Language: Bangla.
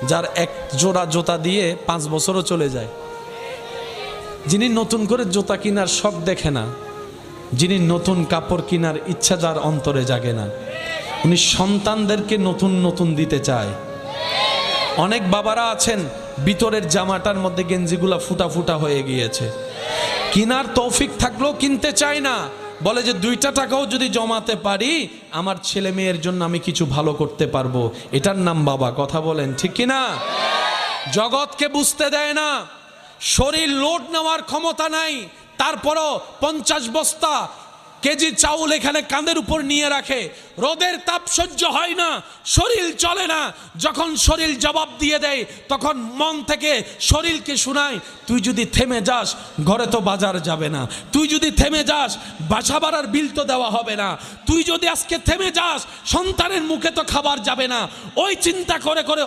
যার এক জোড়া জুতা দিয়ে 5 বছরও চলে যায়, যিনি নতুন করে জুতা কেনার শখ দেখে না, যিনি নতুন কাপড় কেনার ইচ্ছা যার অন্তরে জাগে না, উনি সন্তানদেরকে নতুন নতুন দিতে চায়। অনেক বাবারা আছেন ভিতরের জামাটার মধ্যে গেঞ্জিগুলা ফুটা ফুটা হয়ে গিয়েছে, কেনার তৌফিক থাকলেও কিনতে চায় না, বলে যে 2টা টাকাও যদি জমাতে পারি আমার ছেলে মেয়ের জন্য আমি কিছু ভালো করতে পারবো। এটার নাম বাবা। কথা বলেন ঠিক কিনা? জগৎকে বুঝতে দেয় না, শরীর লোড নেওয়ার ক্ষমতা নাই, তারপরও 50 বস্তা কেজি চাউল এখানে কাঁধের উপর নিয়ে রাখে। রোদের তাপ সহ্য হয় না, শরীর চলে না, যখন শরীর জবাব দিয়ে দেয় তখন মন থেকে শরীরকে শোনায়, তুই যদি থেমে যাস ঘরে তো বাজার যাবে না, তুই যদি থেমে যাস বাসা ভাড়ার বিল তো দেওয়া হবে না, তুই যদি আজকে থেমে যাস সন্তানের মুখে তো খাবার যাবে না। ওই চিন্তা করে করে